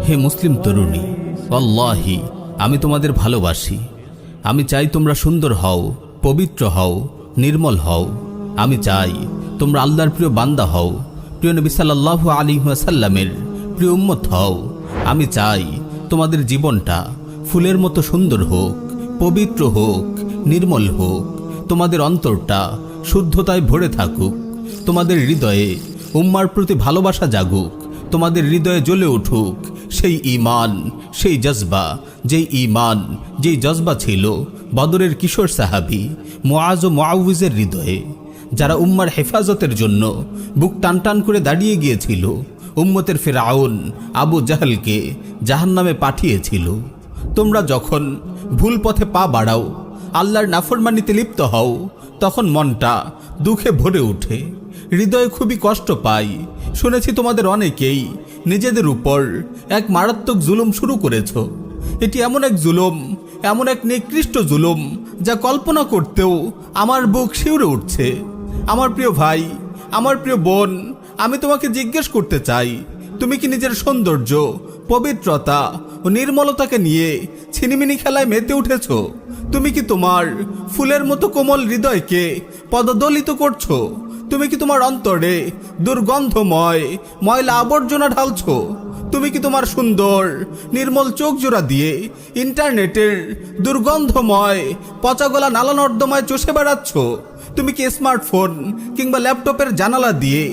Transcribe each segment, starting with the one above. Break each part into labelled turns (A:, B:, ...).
A: হে মুসলিম তরুণী, আল্লাহি আমি তোমাদের ভালোবাসি। আমি চাই তোমরা সুন্দর হও, পবিত্র হও, নির্মল হও। আমি চাই তোমরা আল্লাহর প্রিয় বান্দা হও, প্রিয় নবী সাল্লাল্লাহু আলাইহি ওয়াসাল্লামের প্রিয় উম্মত হও। আমি চাই তোমাদের জীবনটা ফুলের মতো সুন্দর হোক, পবিত্র হোক, নির্মল হোক। তোমাদের অন্তরটা শুদ্ধতায় ভরে থাকুক। তোমাদের হৃদয়ে উম্মার প্রতি ভালোবাসা জাগুক। তোমাদের হৃদয়ে জ্বলে উঠুক সেই ঈমান, সেই জজবা, যেই জজবা ছিল বদরের কিশোর সাহাবী মুআজ ও মুআউযের হৃদয়ে, যারা উম্মার হেফাজতের জন্য বুক টানটান করে দাঁড়িয়ে গিয়েছিল, উম্মতের ফিরআউন আবু জাহলকে জাহান্নামে পাঠিয়েছিল। তোমরা যখন ভুল পথে পা বাড়াও, আল্লাহর নাফরমানিতে লিপ্ত হও, তখন মনটা দুঃখে ভরে ওঠে, হৃদয়ে খুবই কষ্ট পাই। শুনেছি তোমাদের অনেকেই নিজেদের উপর এক মারাত্মক জুলুম শুরু করেছ। এটি এমন এক জুলুম, এমন এক নিকৃষ্ট জুলুম, যা কল্পনা করতেও আমার বুক শিউরে উঠছে। আমার প্রিয় ভাই, আমার প্রিয় বোন, আমি তোমাকে জিজ্ঞেস করতে চাই, তুমি কি নিজের সৌন্দর্য, পবিত্রতা ও নির্মলতাকে নিয়ে ছিনিমিনি খেলায় মেতে উঠেছ? তুমি কি তোমার ফুলের মতো কোমল হৃদয়কে পদদলিত করছো? তুমি কি তোমার অন্তরে দুর্গন্ধময় ময়লা আবর্জনা ঢালছো? তুমি কি তোমার সুন্দর নির্মল চোখ জোড়া দিয়ে ইন্টারনেটের দুর্গন্ধময় পচাগলা নালা নর্দমায় চষে বেড়াচ্ছ? তুমি কি স্মার্টফোন কিংবা ল্যাপটপের জানালা দিয়ে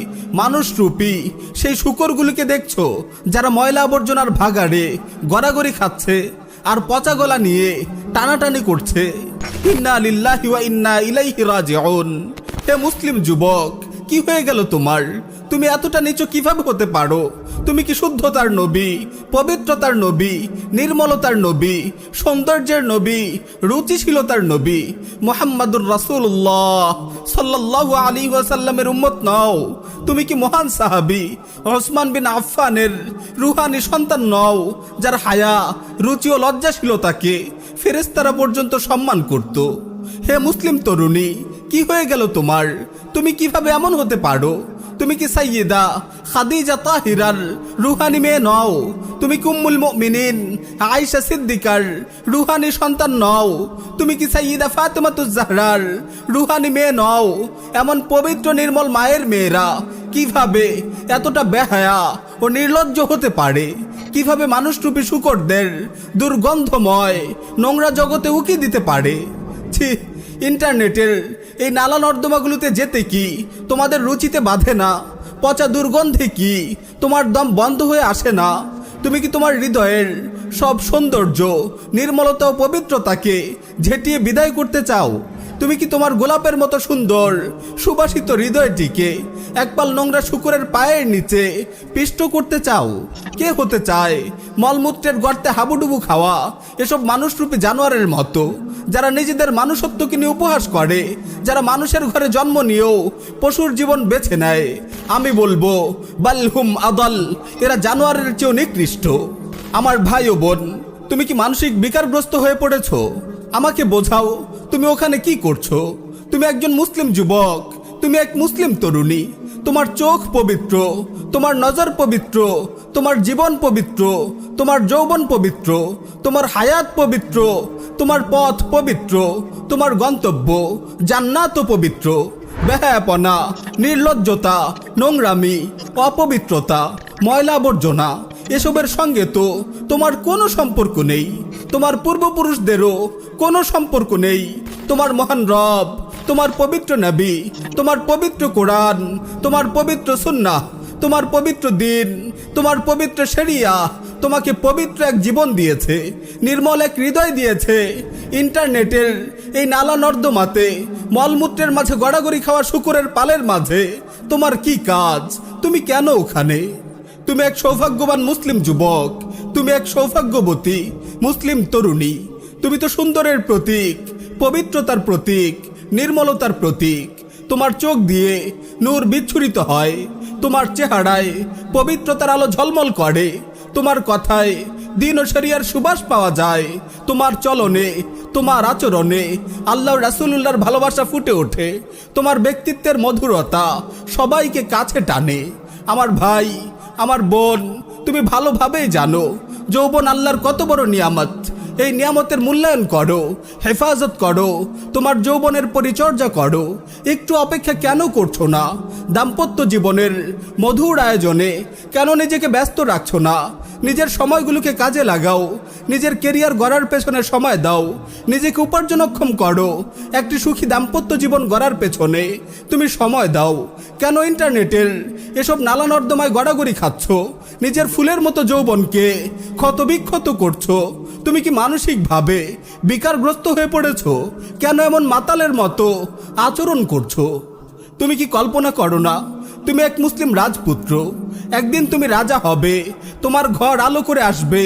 A: মানুষরূপী সেই শূকরগুলিকে দেখছো, যারা ময়লা আবর্জনার ভাগাড়ে গড়াগড়ি খাচ্ছে আর পচাগলা নিয়ে টানাটানি করছে? ইন্না লিল্লাহি ওয়া ইন্না ইলাইহি রাজিউন। হে মুসলিম যুবক, কি হয়ে গেল তোমার? তুমি এতটা নিচু কিভাবে হতে পারো? তুমি কি শুদ্ধতার নবী, পবিত্রতার নবী, নির্মলতার নবী, সৌন্দর্যের নবী, রুচিশীলতার নবী মুহাম্মাদুর রাসূলুল্লাহ সাল্লাল্লাহু আলাইহি ওয়াসাল্লামের উম্মত নও? তুমি কি মহান সাহাবী ওসমান বিন আফফানের রুহানি সন্তান নও, যার হায়া, রুচি ও লজ্জাশীলতাকে ফেরেশতারা পর্যন্ত সম্মান করত? হে মুসলিম তরুণী, কি হয়ে গেল তোমার? তুমি কিভাবে এমন হতে পারো? তুমি কি সাইয়্যিদা খাদিজা তাহিরার রুহানি মেয়ে নও? তুমি কি উম্মুল মুমিনিন আয়েশা সিদ্দিকার রুহানি সন্তান নও? তুমি কি সাইয়্যিদা ফাতেমাতুজ জাহরার রুহানি মেয়ে নও? এমন পবিত্র নির্মল মায়ের মেয়েরা কিভাবে এতটা বেহায়া ও নির্লজ্জ হতে পারে? কিভাবে মানুষরূপী শূকরদের দুর্গন্ধময় নোংরা জগতে উকি দিতে পারে? ছি, ইন্টারনেটের এই নালা নর্দমাগুলোতে যেতে কি তোমাদের রুচিতে বাঁধে না? পচা দুর্গন্ধে কি তোমার দম বন্ধ হয়ে আসে না? তুমি কি তোমার হৃদয়ের সব সৌন্দর্য, নির্মলতা ও পবিত্রতাকে ঝেঁটিয়ে বিদায় করতে চাও? তুমি কি তোমার গোলাপের মতো সুন্দর সুবাসিত হৃদয়টিকে একপাল নোংরা শূকরের পায়ের নিচে পিষ্ট করতে চাও? কে হতে চায় মলমূত্রের গর্তে হাবুডুবু খাওয়া এসব মানুষরূপী জানোয়ারের মতো, যারা নিজেদের মানুষত্বকে নিয়ে উপহাস করে, যারা মানুষের ঘরে জন্ম নিয়েও পশুর জীবন বেছে নেয়? আমি বলবো বালহুম আদাল, এরা জানোয়ারের চেয়েও নিকৃষ্ট। আমার ভাই ও বোন, তুমি কি মানসিক বিকারগ্রস্ত হয়ে পড়েছো? আমাকে বোঝাও, তুমি ওখানে কি করছো? তুমি একজন মুসলিম যুবক, তুমি এক মুসলিম তরুণী। তোমার চোখ পবিত্র, তোমার নজর পবিত্র, তোমার জীবন পবিত্র, তোমার যৌবন পবিত্র, তোমার হায়াত পবিত্র, তোমার পথ পবিত্র, তোমার গন্তব্য জান্নাতও পবিত্র। বেহায়াপনা, নির্লজ্জতা, নোংরামি, অপবিত্রতা, ময়লা আবর্জনা এসবের সঙ্গে তো তোমার কোনো সম্পর্ক নেই। তোমার পূর্বপুরুষদেরও কোনো সম্পর্ক নেই। তোমার মহান রব, তোমার পবিত্র নবী, তোমার পবিত্র কোরআন, তোমার পবিত্র সুন্নাহ, তোমার পবিত্র দিন, তোমার পবিত্র শরিয়া তোমাকে পবিত্র এক জীবন দিয়েছে, নির্মল এক হৃদয় দিয়েছে। ইন্টারনেটের এই নালা নর্দমাতে মলমূত্রের মাঝে গড়াগড়ি খাওয়া শূকরের পালের মাঝে তোমার কি কাজ? তুমি কেন ওখানে? তুমি এক সৌভাগ্যবান মুসলিম যুবক, তুমি এক সৌভাগ্যবতী মুসলিম তরুণী। তুমি তো সুন্দরের প্রতীক, পবিত্রতার প্রতীক, নির্মলতার প্রতীক। তোমার চোখ দিয়ে নূর বিচ্ছুরিত হয়, তোমার চেহারায় পবিত্রতার আলো ঝলমল করে, তোমার কথায় দিন ও শরিয়ার সুবাস পাওয়া যায়, তোমার চলনে, তোমার আচরণে আল্লাহ রাসূলুল্লাহর ভালোবাসা ফুটে ওঠে, তোমার ব্যক্তিত্বের মধুরতা সবাইকে কাছে টানে। আমার ভাই, আমার বোন, তুমি ভালোভাবেই জানো যৌবন আল্লাহর কত বড় নিয়ামত। এই নিয়ামতের মূল্যায়ন করো, হেফাজত করো, তোমার যৌবনের পরিচর্যা করো। একটু অপেক্ষা কেন করছো না? দাম্পত্য জীবনের মধুর আয়োজনে কেন নিজেকে ব্যস্ত রাখছো না? নিজের সময়গুলোকে কাজে লাগাও, নিজের কেরিয়ার গড়ার পেছনে সময় দাও, নিজেকে উপার্জনক্ষম করো। একটি সুখী দাম্পত্য জীবন গড়ার পেছনে তুমি সময় দাও। কেন ইন্টারনেটের এসব নালা নর্দমায় গড়াগড়ি খাচ্ছ? নিজের ফুলের মতো যৌবনকে ক্ষতবিক্ষত করছো। তুমি কি মানসিকভাবে বিকারগ্রস্ত হয়ে পড়েছো? কেন এমন মাতালের মতো আচরণ করছো? তুমি কি কল্পনা করো না তুমি এক মুসলিম রাজপুত্র? একদিন তুমি রাজা হবে, তোমার ঘর আলো করে আসবে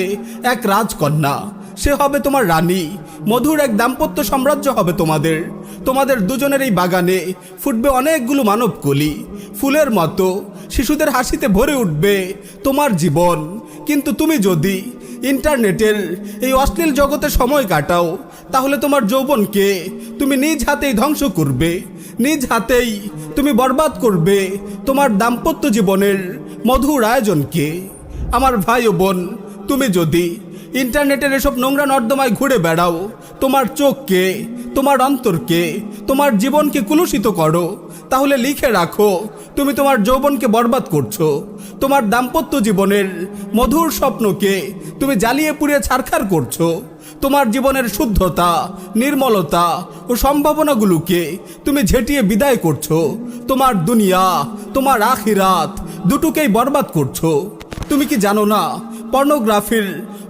A: এক রাজকন্যা, সে হবে তোমার রানী। মধুর এক দাম্পত্য সাম্রাজ্য হবে তোমাদের। তোমাদের দুজনের এই বাগানে ফুটবে অনেকগুলো মানবকলি, ফুলের মতো শিশুদের হাসিতে ভরে উঠবে তোমার জীবন। কিন্তু তুমি যদি ইন্টারনেটের এই অশ্লীল জগতে সময় কাটাও, তাহলে তোমার যৌবনকে তুমি নিজ হাতেই ধ্বংস করবে, নিজ হাতেই তুমি বরবাদ করবে তোমার দাম্পত্য জীবনের মধুর আয়োজনকে। আমার ভাই ও বোন, তুমি যদি ইন্টারনেটের এসব নোংরা নর্দমায় ঘুরে বেড়াও, তোমার চোখকে, তোমার অন্তরকে, তোমার জীবনকে কুলুষিত করো, তাহলে লিখে রাখো তুমি তোমার যৌবনকে বরবাদ করছো। তোমার দাম্পত্য জীবনের মধুর স্বপ্নকে তুমি জ্বালিয়ে পুড়িয়ে ছারখার করছো। তোমার জীবনের শুদ্ধতা, নির্মলতা ও সম্ভাবনাগুলোকে তুমি ঝেঁটিয়ে বিদায় করছো। তোমার দুনিয়া, তোমার আখিরাত দুটোকেই বরবাদ করছো। তুমি কি জানো না, পর্নোগ্রাফির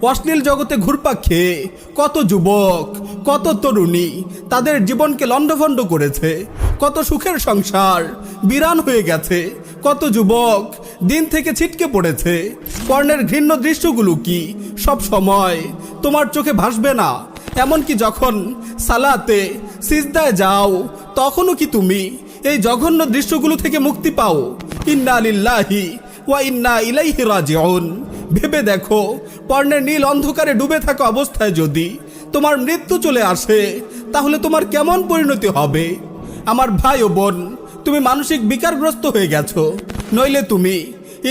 A: অশ্লীল জগতে ঘুরপাক খেয়ে কত যুবক, কত তরুণী তাদের জীবনকে লণ্ডভণ্ড করেছে, কত সুখের সংসার বিরান হয়ে গেছে, কত যুবক দিন থেকে ছিটকে পড়েছে। পর্নের ঘৃণ্য দৃশ্যগুলো কি সব সময় তোমার চোখে ভাসবে না? এমনকি যখন সালাতে সিজদায় যাও, তখনও কি তুমি এই জঘন্য দৃশ্যগুলো থেকে মুক্তি পাও? ইন্না লিল্লাহি ওয়া ইন্না ইলাইহি রাজিউন। ভেবে দেখো, পর্নের নীল অন্ধকারে ডুবে থাকা অবস্থায় যদি তোমার মৃত্যু চলে আসে, তাহলে তোমার কেমন পরিণতি হবে? আমার ভাই ও বোন, তুমি মানসিক বিকারগ্রস্ত হয়ে গেছো, নইলে তুমি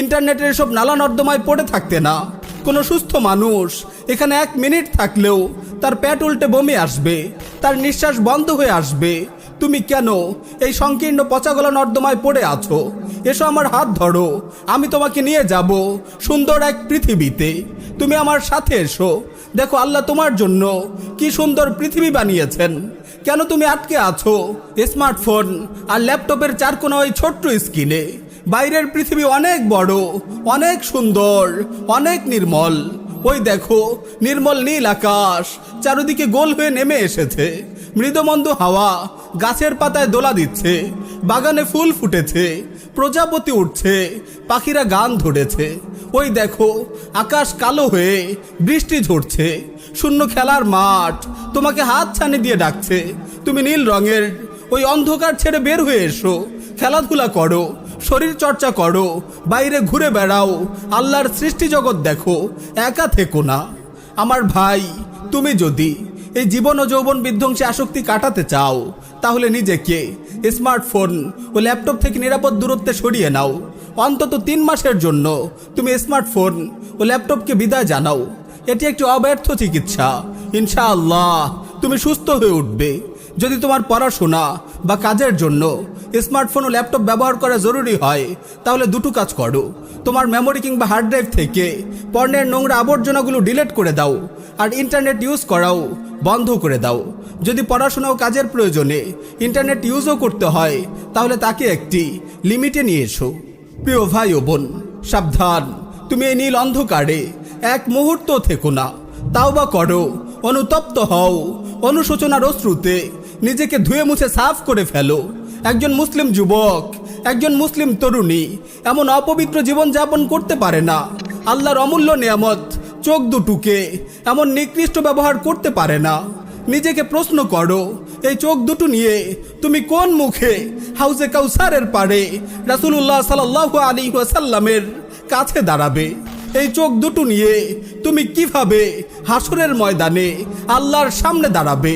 A: ইন্টারনেটের এসব নালা নর্দমায় পড়ে থাকতে না। কোনো সুস্থ মানুষ এখানে 1 মিনিট থাকলেও তার পেট উল্টে বমি আসবে, তার নিঃশ্বাস বন্ধ হয়ে আসবে। তুমি কেন এই সংকীর্ণ পচাগলা নর্দমায় পড়ে আছো? এসো, আমার হাত ধরো, আমি তোমাকে নিয়ে যাব সুন্দর এক পৃথিবীতে। তুমি আমার সাথে এসো, দেখো আল্লাহ তোমার জন্য কি সুন্দর পৃথিবী বানিয়েছেন। কেন তুমি আটকে আছো স্মার্টফোন আর ল্যাপটপের চারকোনা ওই ছোট্ট স্ক্রিনে? বাইরের পৃথিবী অনেক বড়, অনেক সুন্দর, অনেক নির্মল। ওই দেখো, নির্মল নীল আকাশ চারিদিকে গোল হয়ে নেমে এসেছে, মৃদুমন্দ হাওয়া গাছের পাতায় দোলা দিচ্ছে, বাগানে ফুল ফুটেছে, প্রজাপতি উঠছে, পাখিরা গান ধরেছে। ওই দেখো, আকাশ কালো হয়ে বৃষ্টি ঝরছে, শূন্য খেলার মাঠ তোমাকে হাত ছানি দিয়ে ডাকছে। তুমি নীল রঙের ওই অন্ধকার ছেড়ে বের হয়ে এসো, খেলাধুলা করো, শরীর চর্চা করো, বাইরে ঘুরে বেড়াও, আল্লাহর সৃষ্টি জগৎ দেখো, একা থেকো না। আমার ভাই, তুমি যদি এই জীবন ও যৌবন বিধ্বংসী আসক্তি কাটাতে চাও, তাহলে নিজেকে স্মার্টফোন ও ল্যাপটপ থেকে নিরাপদ দূরত্বে সরিয়ে নাও। অন্তত 3 মাসের জন্য তুমি স্মার্টফোন ও ল্যাপটপকে বিদায় জানাও। এটি একটি অব্যর্থ চিকিৎসা। ইনশাআল্লাহ তুমি সুস্থ হয়ে উঠবে। যদি তোমার পড়াশোনা বা কাজের জন্য স্মার্টফোন ও ল্যাপটপ ব্যবহার করা জরুরি হয়, তাহলে দুটো কাজ করো। তোমার মেমোরি কিংবা হার্ড ড্রাইভ থেকে পর্নের নোংরা আবর্জনাগুলো ডিলিট করে দাও, আর ইন্টারনেট ইউজ করাও বন্ধ করে দাও। যদি পড়াশোনা ও কাজের প্রয়োজনে ইন্টারনেট ইউজও করতে হয়, তাহলে তাকে একটি লিমিটে নিয়ে এসো। প্রিয় ভাই ও বোন, সাবধান, তুমি এই নীল অন্ধকারে 1 মুহূর্ত থেকো না। তাওবা করো, অনুতপ্ত হও, অনুশোচনার অশ্রুতে নিজেকে ধুয়ে মুছে সাফ করে ফেলো। একজন মুসলিম যুবক, একজন মুসলিম তরুণী এমন অপবিত্র জীবন যাপন করতে পারে না। আল্লাহর অমূল্য নিয়ামত চোখ দুটোকে এমন নিকৃষ্ট ব্যবহার করতে পারে না। নিজেকে প্রশ্ন করো, এই চোখ দুটো নিয়ে তুমি কোন মুখে হাউজে কাউসারের পাড়ে রাসূলুল্লাহ সাল্লাল্লাহু আলাইহি ওয়াসাল্লামের কাছে দাঁড়াবে? এই চোখ দুটো নিয়ে তুমি কিভাবে হাসরের ময়দানে আল্লাহর সামনে দাঁড়াবে?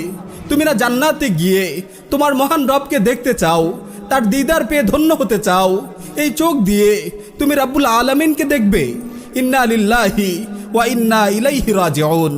A: তুমি না জান্নাতে গিয়ে তোমার মহান রবকে দেখতে চাও, তার দিদার পেয়ে ধন্য হতে চাও? এই চোখ দিয়ে তুমি রাব্বুল আলামিনকে দেখবে। ইন্না লিল্লাহি ওয়া ইন্না ইলাইহি রাজিউন।